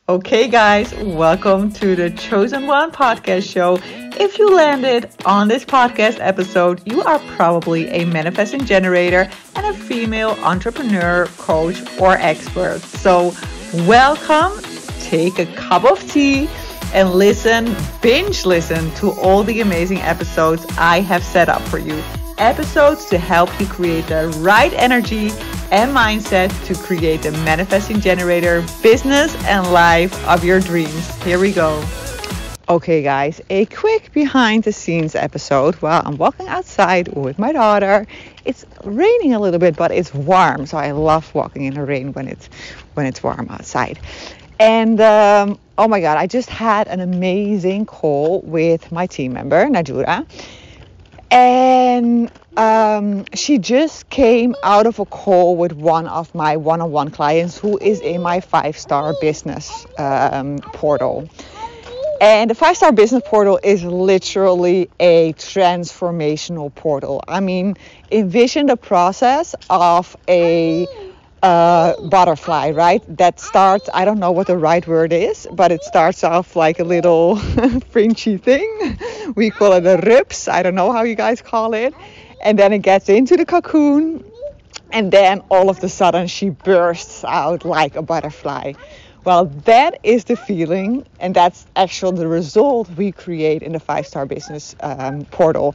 Okay, guys, welcome to the Chosen One podcast show. If you landed on this podcast episode, you are probably a manifesting generator and a female entrepreneur, coach, or expert. So, welcome, take a cup of tea, and binge listen to all the amazing episodes I have set up for you. Episodes to help you create the right energy and mindset to create the manifesting generator business and life of your dreams. Here we go. Okay, guys, a quick behind the scenes episode. Well, I'm walking outside with my daughter. It's raining a little bit, but it's warm. So I love walking in the rain when it's warm outside. And oh my God, I just had an amazing call with my team member, Najura. And she just came out of a call with one of my one-on-one clients who is in my 5-star business portal. And the 5-star business portal is literally a transformational portal. I mean, envision the process of a butterfly, right? That starts, I don't know what the right word is, but it starts off like a little fringy thing. We call it a ribs. I don't know how you guys call it. And then it gets into the cocoon. And then all of a sudden she bursts out like a butterfly. Well, that is the feeling. And that's actually the result we create in the 5-star business portal.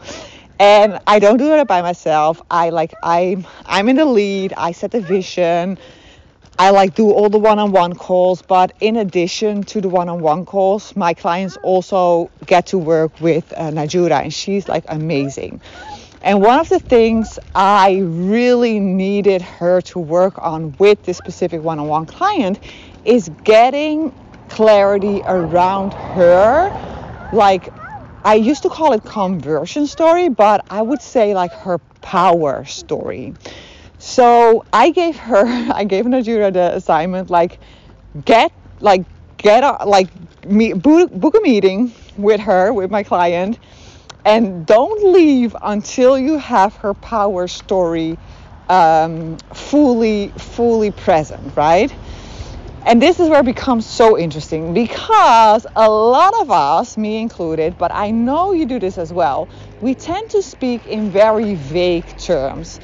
And I don't do it by myself. I'm in the lead. I set the vision. I do all the one-on-one calls. But in addition to the one-on-one calls, my clients also get to work with Najura, and she's amazing. And one of the things I really needed her to work on with this specific one-on-one client is getting clarity around her, I used to call it conversion story, but I would say her power story. So I gave Najura the assignment, book a meeting with her, with my client, and don't leave until you have her power story fully present, right? And this is where it becomes so interesting, because a lot of us, me included, but I know you do this as well, we tend to speak in very vague terms.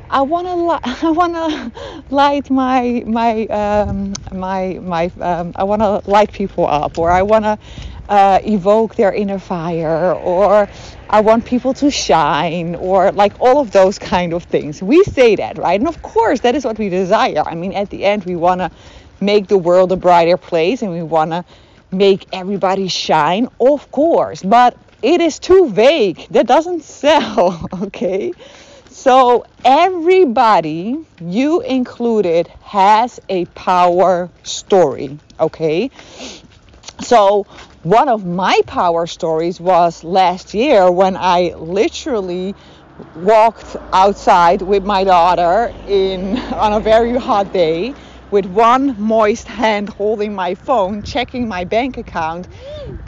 I want to light I want to light people up, or I want to evoke their inner fire, or I want people to shine, or all of those kind of things. We say that, right? And of course, that is what we desire. I mean, at the end, we want to make the world a brighter place, and we want to make everybody shine, of course, but it is too vague. That doesn't sell, okay? So everybody, you included, has a power story, okay? So one of my power stories was last year when I literally walked outside with my daughter on a very hot day, with one moist hand holding my phone, checking my bank account,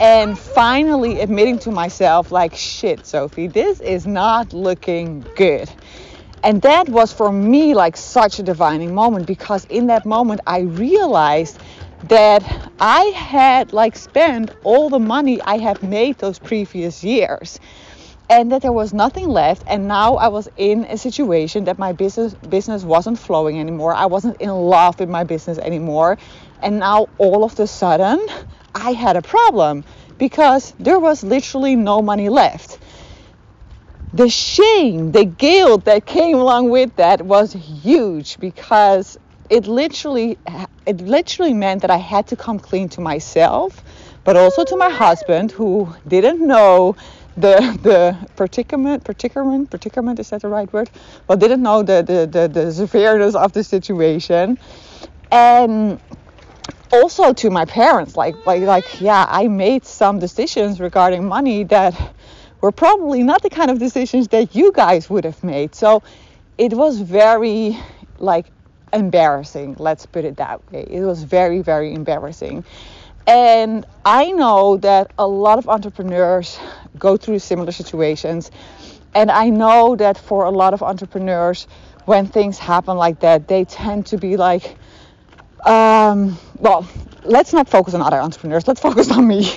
and finally admitting to myself, shit, Sophie, this is not looking good. And that was for me such a defining moment, because in that moment I realized that I had spent all the money I have made those previous years, and that there was nothing left. And now I was in a situation that my business wasn't flowing anymore. I wasn't in love with my business anymore. And now all of a sudden I had a problem, because there was literally no money left. The shame, the guilt that came along with that was huge, because it literally meant that I had to come clean to myself, but also to my husband, who didn't know the predicament, is that the right word? Well, didn't know the severeness of the situation. And also to my parents, I made some decisions regarding money that were probably not the kind of decisions that you guys would have made. So it was very embarrassing, let's put it that way. It was very, very embarrassing. And I know that a lot of entrepreneurs go through similar situations. And I know that for a lot of entrepreneurs, when things happen like that, they tend to be Well, let's not focus on other entrepreneurs. Let's focus on me.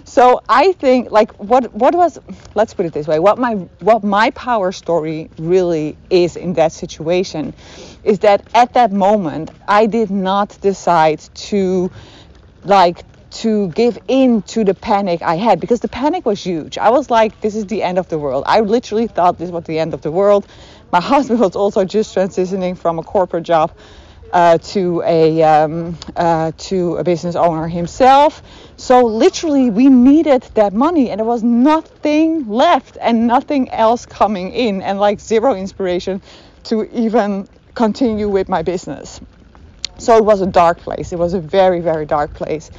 So I think like what was, let's put it this way, what my power story really is in that situation is that at that moment I did not decide to give in to the panic I had, because the panic was huge. I was like, this is the end of the world. I literally thought this was the end of the world. My husband was also just transitioning from a corporate job to a business owner himself. So literally we needed that money, and there was nothing left and nothing else coming in, and like zero inspiration to even continue with my business. So it was a dark place. It was a very, very dark place.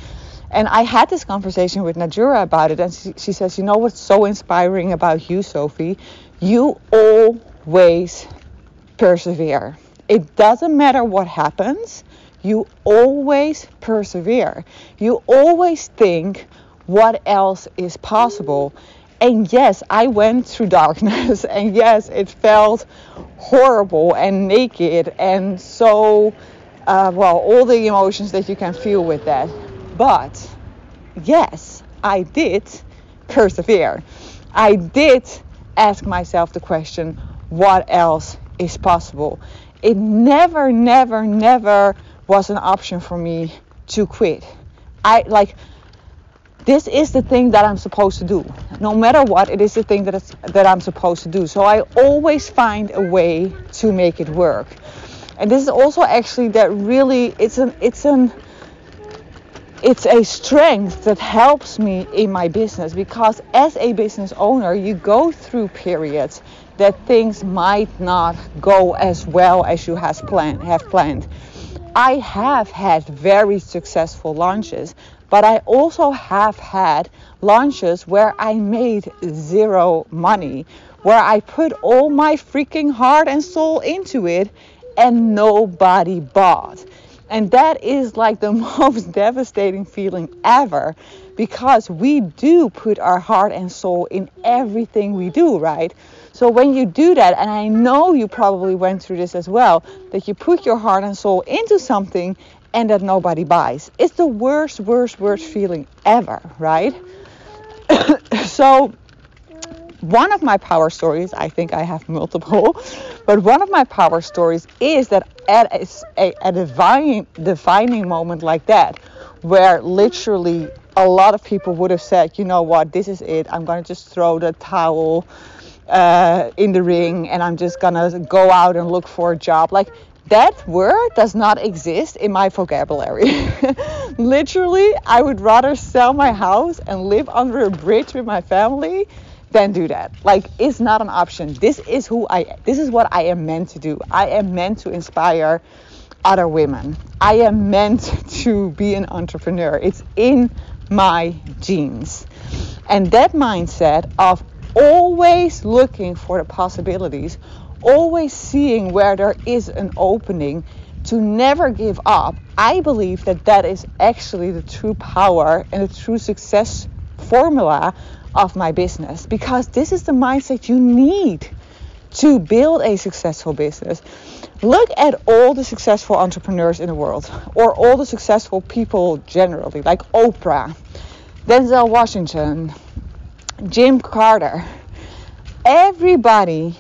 And I had this conversation with Najura about it, and she says, you know what's so inspiring about you, Sophie? You always persevere. It doesn't matter what happens, you always persevere. You always think, what else is possible? And yes, I went through darkness, and yes, it felt horrible and naked, and so, all the emotions that you can feel with that. But yes, I did persevere. I did ask myself the question, what else is possible? It never was an option for me to quit. This is the thing that I'm supposed to do. No matter what, it is the thing that I'm supposed to do. So I always find a way to make it work. And this is also actually that really, it's a strength that helps me in my business, because as a business owner, you go through periods that things might not go as well as you have planned. I have had very successful launches, but I also have had launches where I made zero money, where I put all my freaking heart and soul into it and nobody bought. And that is like the most devastating feeling ever, because we do put our heart and soul in everything we do, right? So when you do that, and I know you probably went through this as well, that you put your heart and soul into something and that nobody buys. It's the worst feeling ever, right? So one of my power stories, I think I have multiple, but one of my power stories is that at a defining moment like that, where literally a lot of people would have said, you know what, this is it. I'm going to just throw the towel in the ring and I'm just going to go out and look for a job. Like, that word does not exist in my vocabulary. Literally, I would rather sell my house and live under a bridge with my family than do that. Like, it's not an option. This is what I am meant to do. I am meant to inspire other women. I am meant to be an entrepreneur. It's in my genes. And that mindset of always looking for the possibilities, always seeing where there is an opening, to never give up, I believe that is actually the true power and the true success formula of my business, because this is the mindset you need to build a successful business. Look at all the successful entrepreneurs in the world, or all the successful people generally, like Oprah, Denzel Washington, Jim Carter. Everybody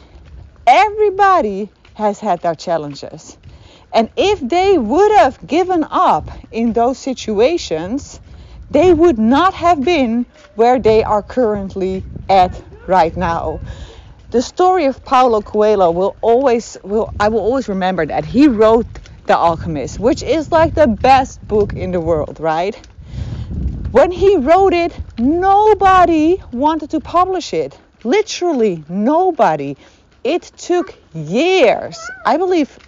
has had their challenges. And if they would have given up in those situations, they would not have been where they are currently at right now. The story of Paulo Coelho I will always remember that. He wrote The Alchemist, which is like the best book in the world, right? When he wrote it, nobody wanted to publish it. Literally nobody. It took years. I believe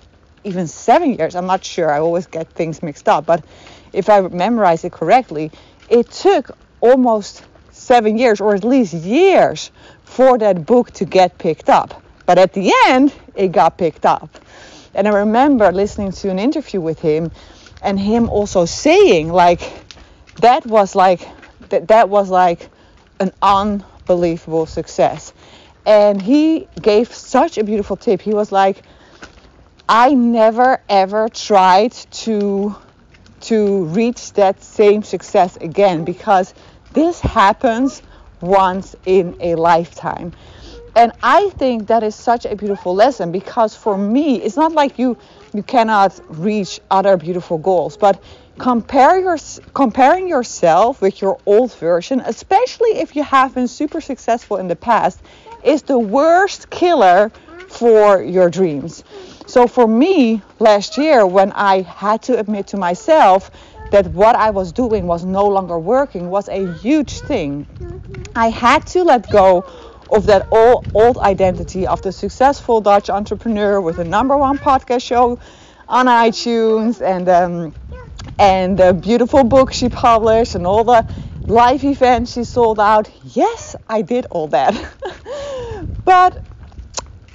even 7 years. I'm not sure. I always get things mixed up. But if I memorize it correctly, it took almost 7 years, or at least years, for that book to get picked up. But at the end, it got picked up. And I remember listening to an interview with him, and him also saying that was like an unbelievable success. And he gave such a beautiful tip. He was like, I never ever tried to to reach that same success again, because this happens once in a lifetime. And I think that is such a beautiful lesson, because for me, it's not like you cannot reach other beautiful goals, but comparing yourself with your old version, especially if you have been super successful in the past, is the worst killer for your dreams. So for me, last year, when I had to admit to myself that what I was doing was no longer working, was a huge thing. I had to let go of that old identity of the successful Dutch entrepreneur with the #1 podcast show on iTunes, and the beautiful book she published, and all the live events she sold out. Yes, I did all that. But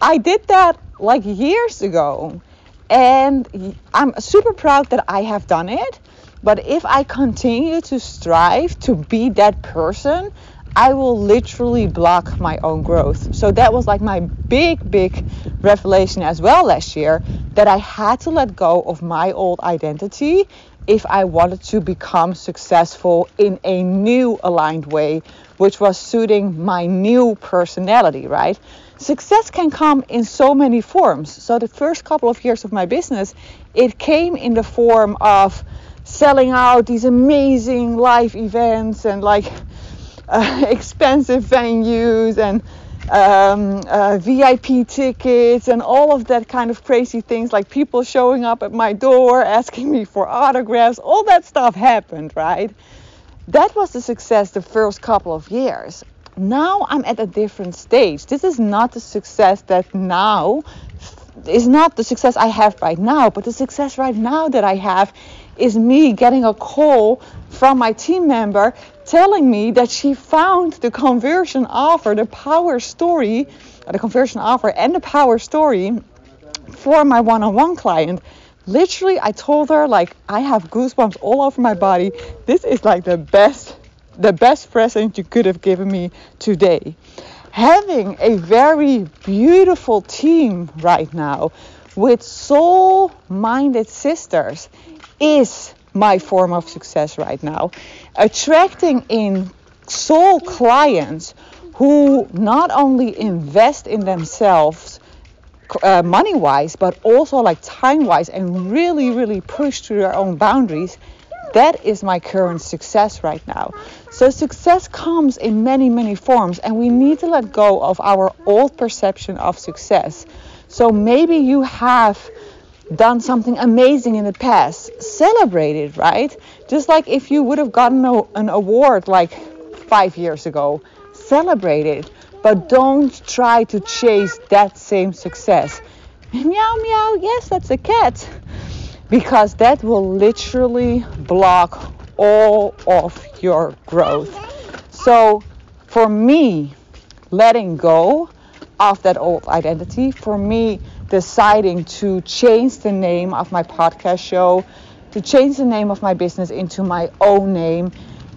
I did that like years ago, and I'm super proud that I have done it. But if I continue to strive to be that person, I will literally block my own growth. So that was like my big revelation as well last year, that I had to let go of my old identity if I wanted to become successful in a new aligned way, which was suiting my new personality, right? Success can come in so many forms. So the first couple of years of my business, it came in the form of selling out these amazing live events and like expensive venues and VIP tickets and all of that kind of crazy things, like people showing up at my door asking me for autographs. All that stuff happened, right? That was the success the first couple of years. Now I'm at a different stage. This is not the success that now is not the success I have right now, but the success right now that I have is me getting a call from my team member telling me that she found the conversion offer, the conversion offer and the power story for my one-on-one client. Literally, I told her, like, I have goosebumps all over my body. This is like the best present you could have given me today. Having a very beautiful team right now with soul-minded sisters is my form of success right now. Attracting in soul clients who not only invest in themselves money-wise, but also like time-wise, and really push to their own boundaries. That is my current success right now. So success comes in many forms, and we need to let go of our old perception of success. So maybe you have done something amazing in the past, celebrate it, right? Just like if you would have gotten an award like 5 years ago, celebrate it, but don't try to chase that same success. Meow meow, yes, that's a cat, because that will literally block all of your growth. So for me, letting go of that old identity, for me deciding to change the name of my podcast show, to change the name of my business into my own name,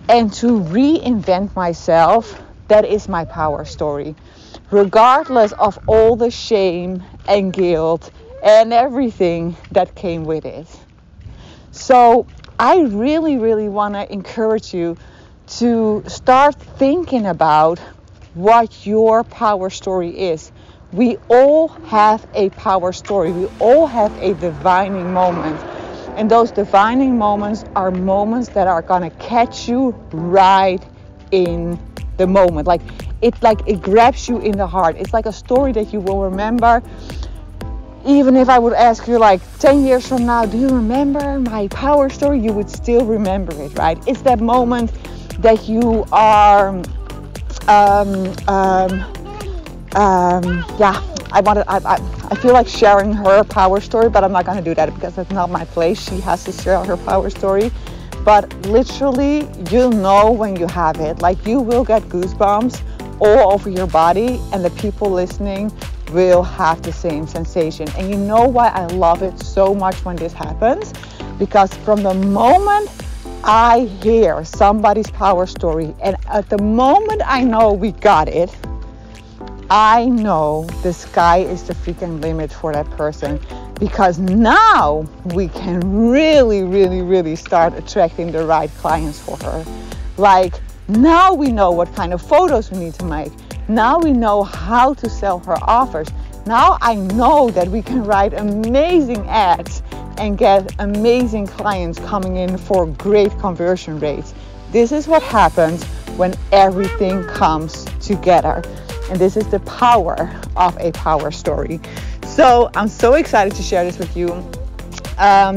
and to reinvent myself, that is my power story. Regardless of all the shame and guilt and everything that came with it. So I really want to encourage you to start thinking about what your power story is. We all have a power story. We all have a defining moment. And those defining moments are moments that are going to catch you right in the moment. Like it grabs you in the heart. It's like a story that you will remember. Even if I would ask you like 10 years from now, do you remember my power story? You would still remember it, right? It's that moment that you are I feel like sharing her power story, but I'm not going to do that because that's not my place. She has to share her power story. But literally, you'll know when you have it. Like, you will get goosebumps all over your body, and the people listening will have the same sensation. And you know why I love it so much when this happens? Because from the moment I hear somebody's power story, and at the moment I know we got it, I know the sky is the freaking limit for that person. because now we can really start attracting the right clients for her. Like, now we know what kind of photos we need to make. Now we know how to sell her offers. Now I know that we can write amazing ads and get amazing clients coming in for great conversion rates. This is what happens when everything comes together. And this is the power of a power story. So I'm so excited to share this with you.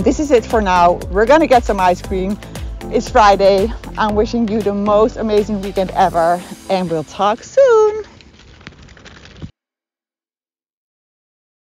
This is it for now. We're gonna get some ice cream. It's Friday. I'm wishing you the most amazing weekend ever, and we'll talk soon.